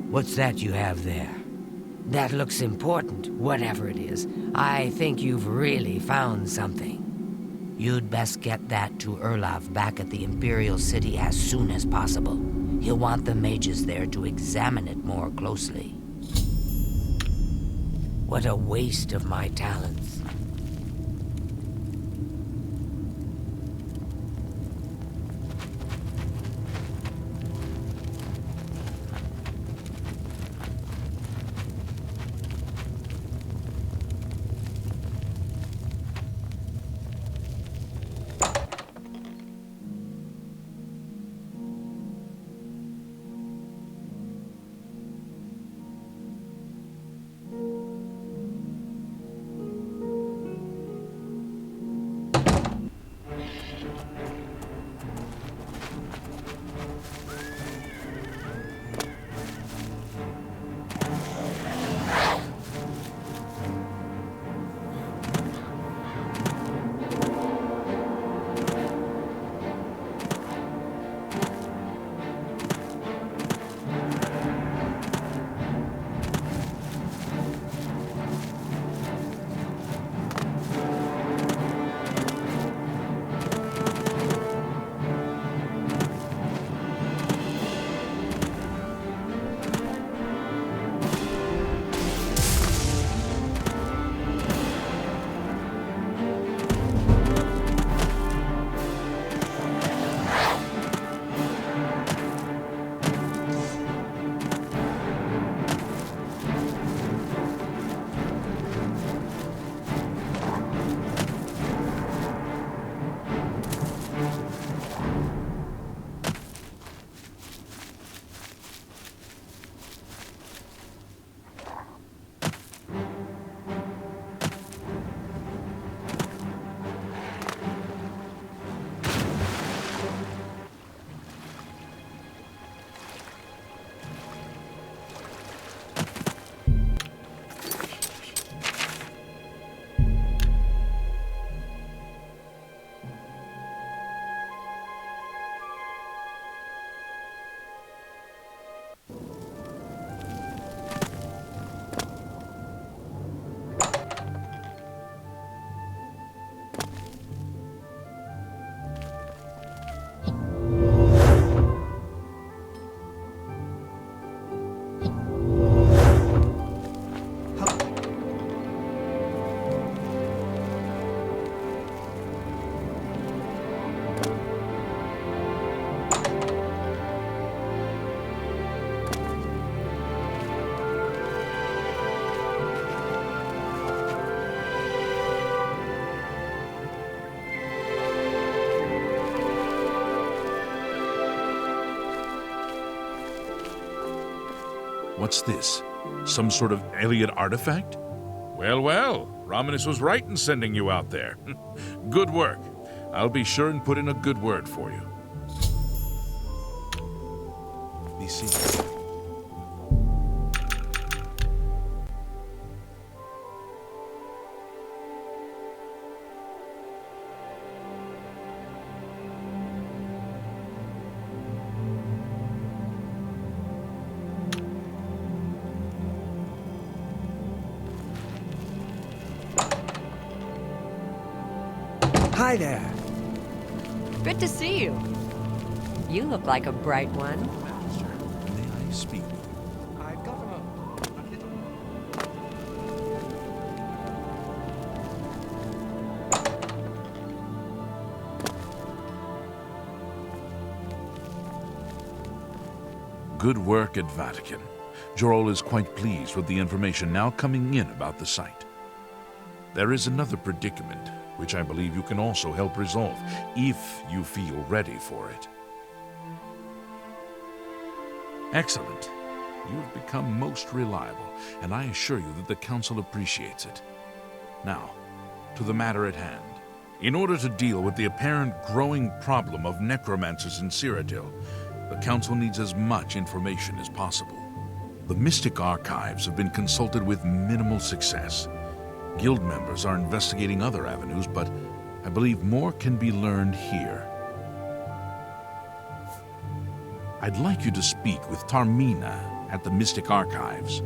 What's that you have there? That looks important, whatever it is. I think you've really found something. You'd best get that to Erlov back at the Imperial City as soon as possible. He'll want the mages there to examine it more closely. What a waste of my talents. What's this? Some sort of alien artifact? Well, well, Romanus was right in sending you out there. Good work. I'll be sure and put in a good word for you. Be seen. Hi there. Good to see you. You look like a bright one. May I speak? I've got a little... Good work at Vatican. Jorol is quite pleased with the information now coming in about the site. There is another predicament, which I believe you can also help resolve, if you feel ready for it. Excellent. You have become most reliable, and I assure you that the Council appreciates it. Now, to the matter at hand. In order to deal with the apparent growing problem of necromancers in Cyrodiil, the Council needs as much information as possible. The Mystic Archives have been consulted with minimal success. Guild members are investigating other avenues, but I believe more can be learned here. I'd like you to speak with Tarmina at the Mystic Archives.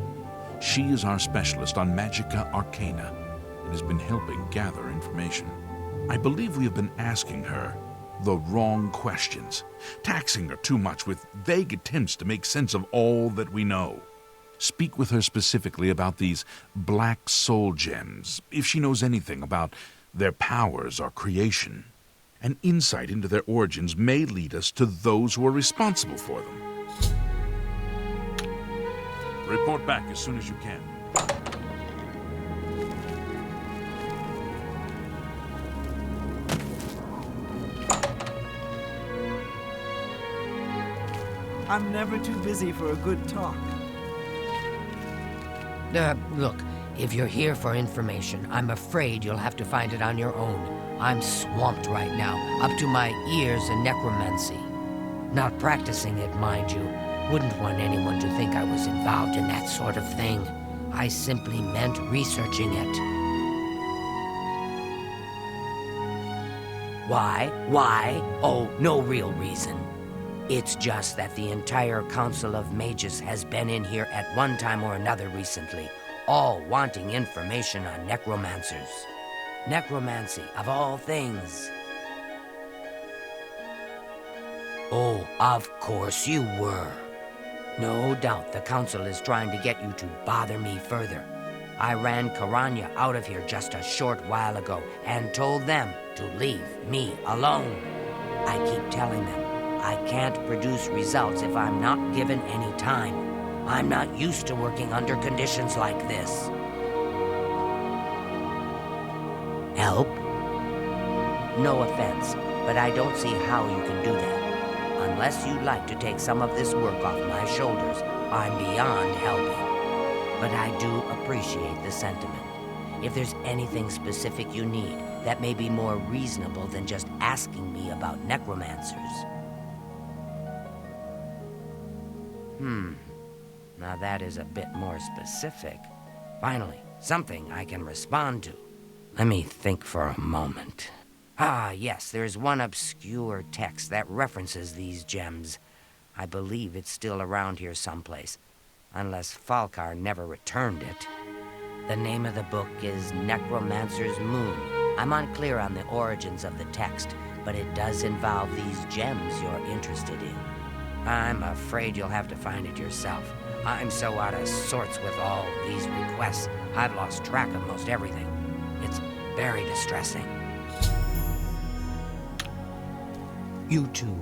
She is our specialist on Magica Arcana and has been helping gather information. I believe we have been asking her the wrong questions, taxing her too much with vague attempts to make sense of all that we know. Speak with her specifically about these black soul gems, if she knows anything about their powers or creation. An insight into their origins may lead us to those who are responsible for them. Report back as soon as you can. I'm never too busy for a good talk. Look, if you're here for information, I'm afraid you'll have to find it on your own. I'm swamped right now, up to my ears in necromancy. Not practicing it, mind you. Wouldn't want anyone to think I was involved in that sort of thing. I simply meant researching it. Why? Why? Oh, no real reason. It's just that the entire Council of Mages has been in here at one time or another recently, all wanting information on necromancers. Necromancy, of all things. Oh, of course you were. No doubt the Council is trying to get you to bother me further. I ran Karanya out of here just a short while ago and told them to leave me alone. I keep telling them I can't produce results if I'm not given any time. I'm not used to working under conditions like this. Help? No offense, but I don't see how you can do that. Unless you'd like to take some of this work off my shoulders, I'm beyond helping. But I do appreciate the sentiment. If there's anything specific you need, that may be more reasonable than just asking me about necromancers. Now that is a bit more specific. Finally, something I can respond to. Let me think for a moment. Ah, yes, there's one obscure text that references these gems. I believe it's still around here someplace, unless Falkar never returned it. The name of the book is Necromancer's Moon. I'm unclear on the origins of the text, but it does involve these gems you're interested in. I'm afraid you'll have to find it yourself. I'm so out of sorts with all these requests, I've lost track of most everything. It's very distressing. You too.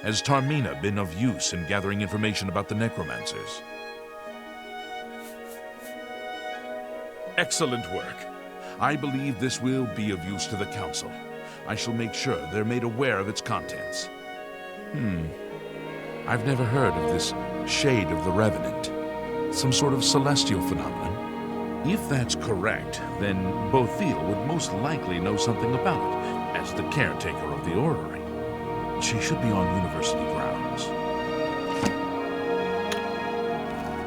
Has Tarmina been of use in gathering information about the necromancers? Excellent work. I believe this will be of use to the Council. I shall make sure they're made aware of its contents. I've never heard of this Shade of the Revenant. Some sort of celestial phenomenon. If that's correct, then Bothiel would most likely know something about it, as the caretaker of the orrery. She should be on university grounds.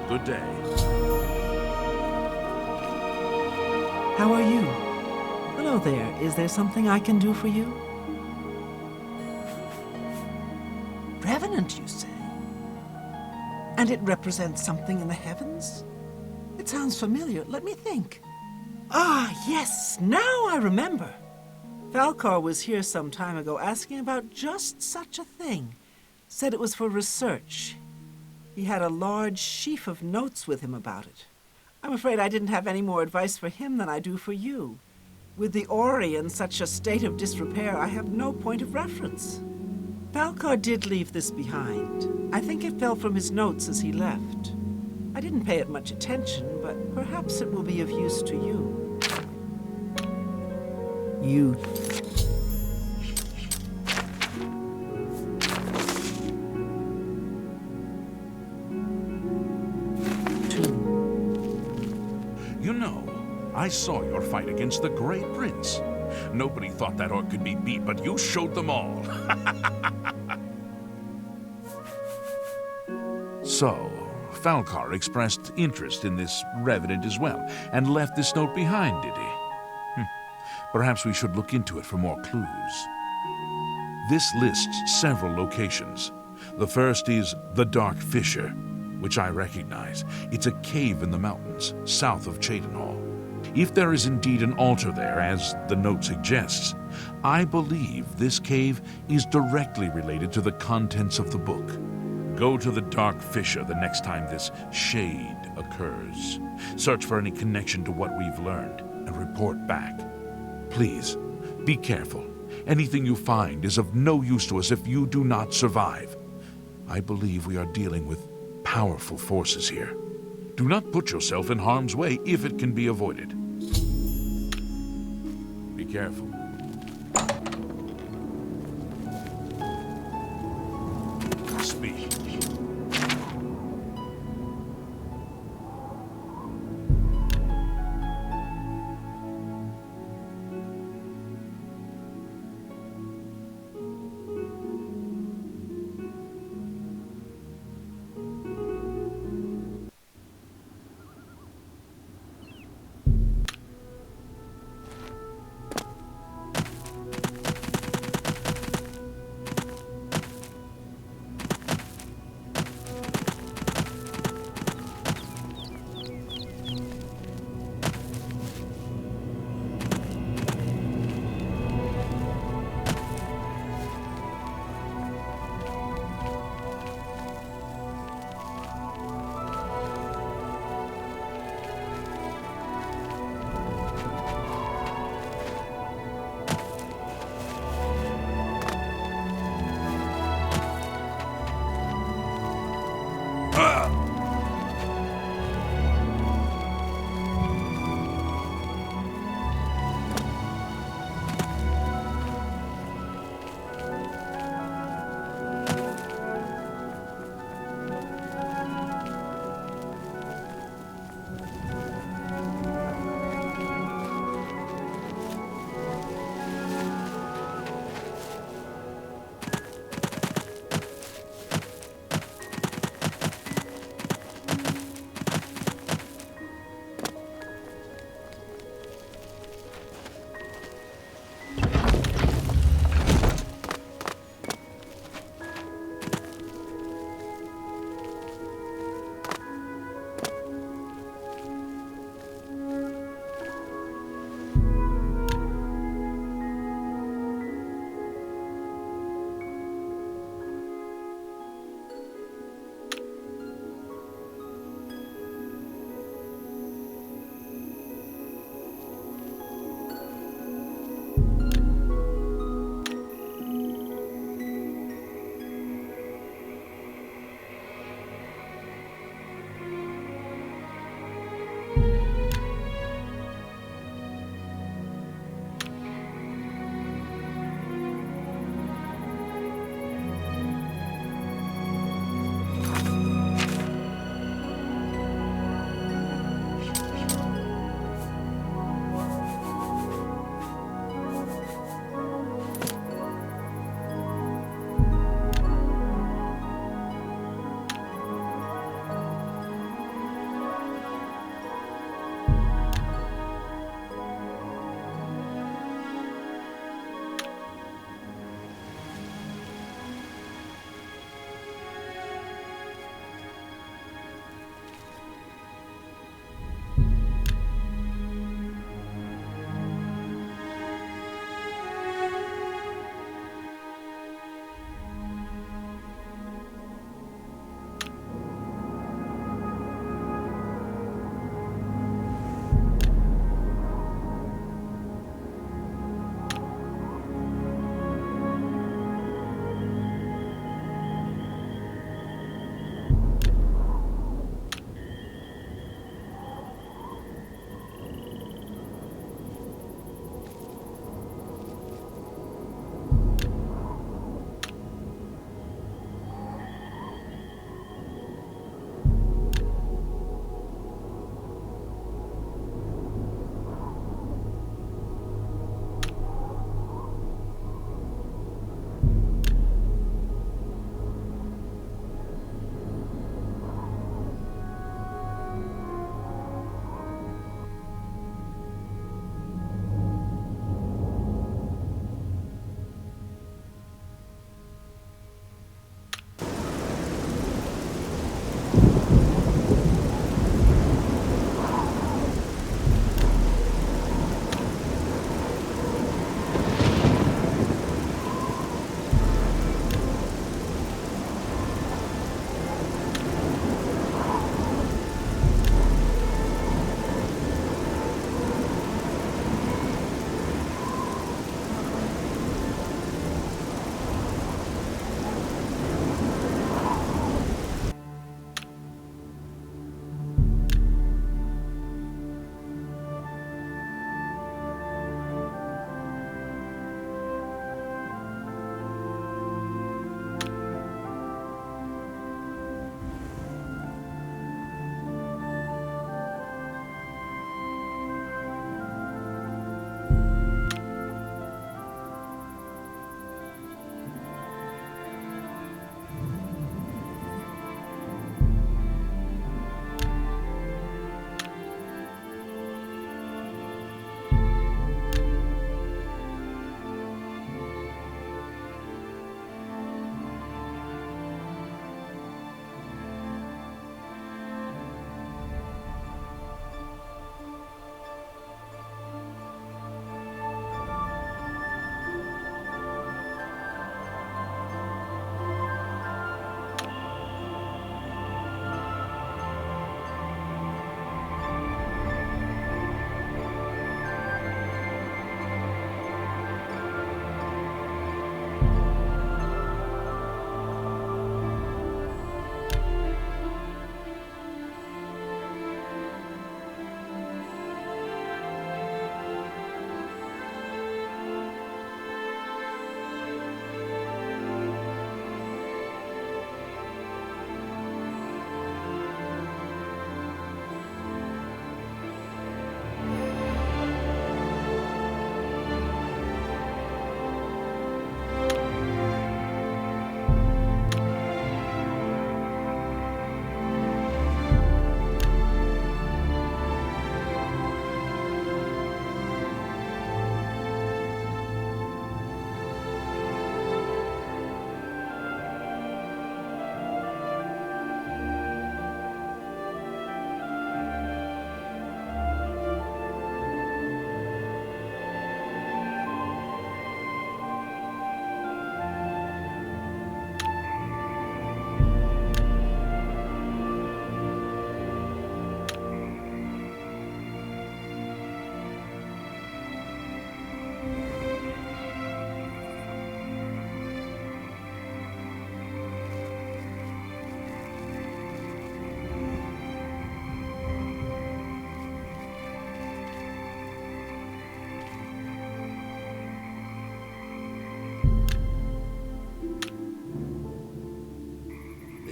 Good day. How are you? Hello there. Is there something I can do for you? Revenant, you say? And it represents something in the heavens? It sounds familiar. Let me think. Ah, yes. Now I remember. Falkar was here some time ago asking about just such a thing. Said it was for research. He had a large sheaf of notes with him about it. I'm afraid I didn't have any more advice for him than I do for you. With the orrery in such a state of disrepair, I have no point of reference. Falkar did leave this behind. I think it fell from his notes as he left. I didn't pay it much attention, but perhaps it will be of use to you. You. I saw your fight against the Grey Prince. Nobody thought that orc could be beat, but you showed them all. So, Falcar expressed interest in this revenant as well, and left this note behind, did he? Perhaps we should look into it for more clues. This lists several locations. The first is the Dark Fissure, which I recognize. It's a cave in the mountains, south of Cheydinhal. If there is indeed an altar there, as the note suggests, I believe this cave is directly related to the contents of the book. Go to the Dark Fissure the next time this shade occurs. Search for any connection to what we've learned, and report back. Please, be careful. Anything you find is of no use to us if you do not survive. I believe we are dealing with powerful forces here. Do not put yourself in harm's way if it can be avoided. Be careful. Speak.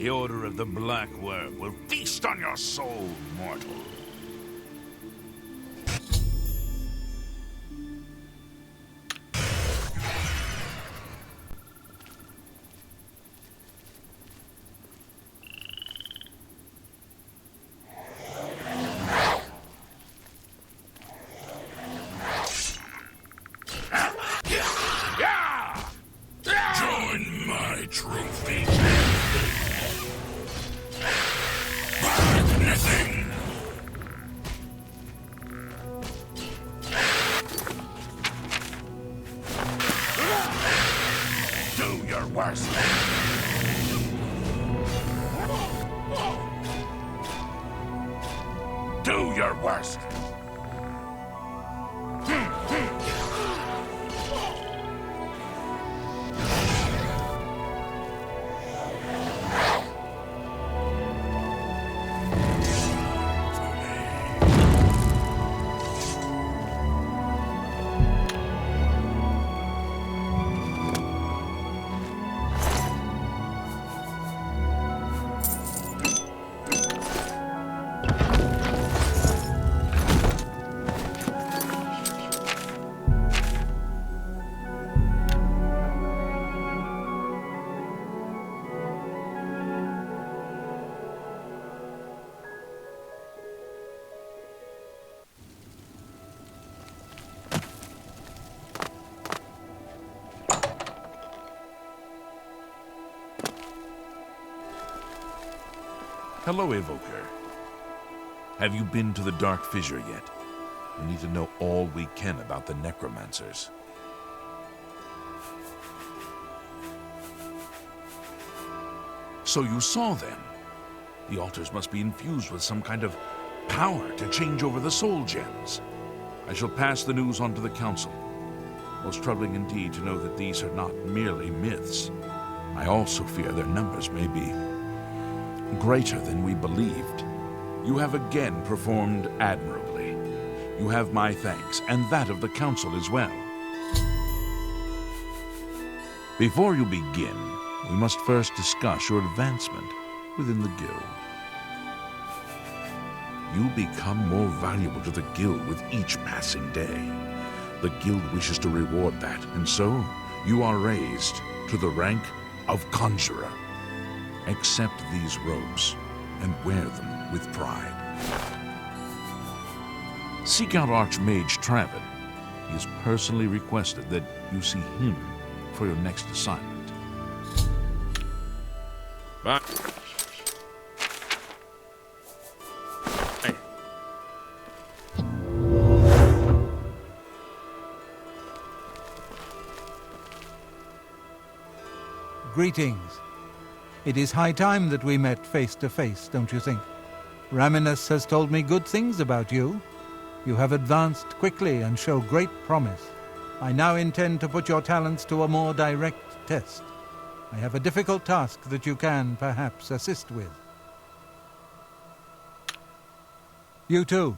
The Order of the Black Worm will feast on your soul, mortal. Join my trophy. Nothing. Do your worst. Do your worst. Hello, Evoker. Have you been to the Dark Fissure yet? We need to know all we can about the necromancers. So you saw them. The altars must be infused with some kind of power to change over the soul gems. I shall pass the news on to the Council. Most troubling indeed to know that these are not merely myths. I also fear their numbers may be greater than we believed. You have again performed admirably. You have my thanks, and that of the Council as well. Before you begin, we must first discuss your advancement within the Guild. You become more valuable to the Guild with each passing day. The Guild wishes to reward that, and so you are raised to the rank of Conjurer. Accept these robes and wear them with pride. Seek out Archmage Traven. He has personally requested that you see him for your next assignment. Bye. Greetings. It is high time that we met face to face, don't you think? Raminus has told me good things about you. You have advanced quickly and show great promise. I now intend to put your talents to a more direct test. I have a difficult task that you can, perhaps, assist with. You too.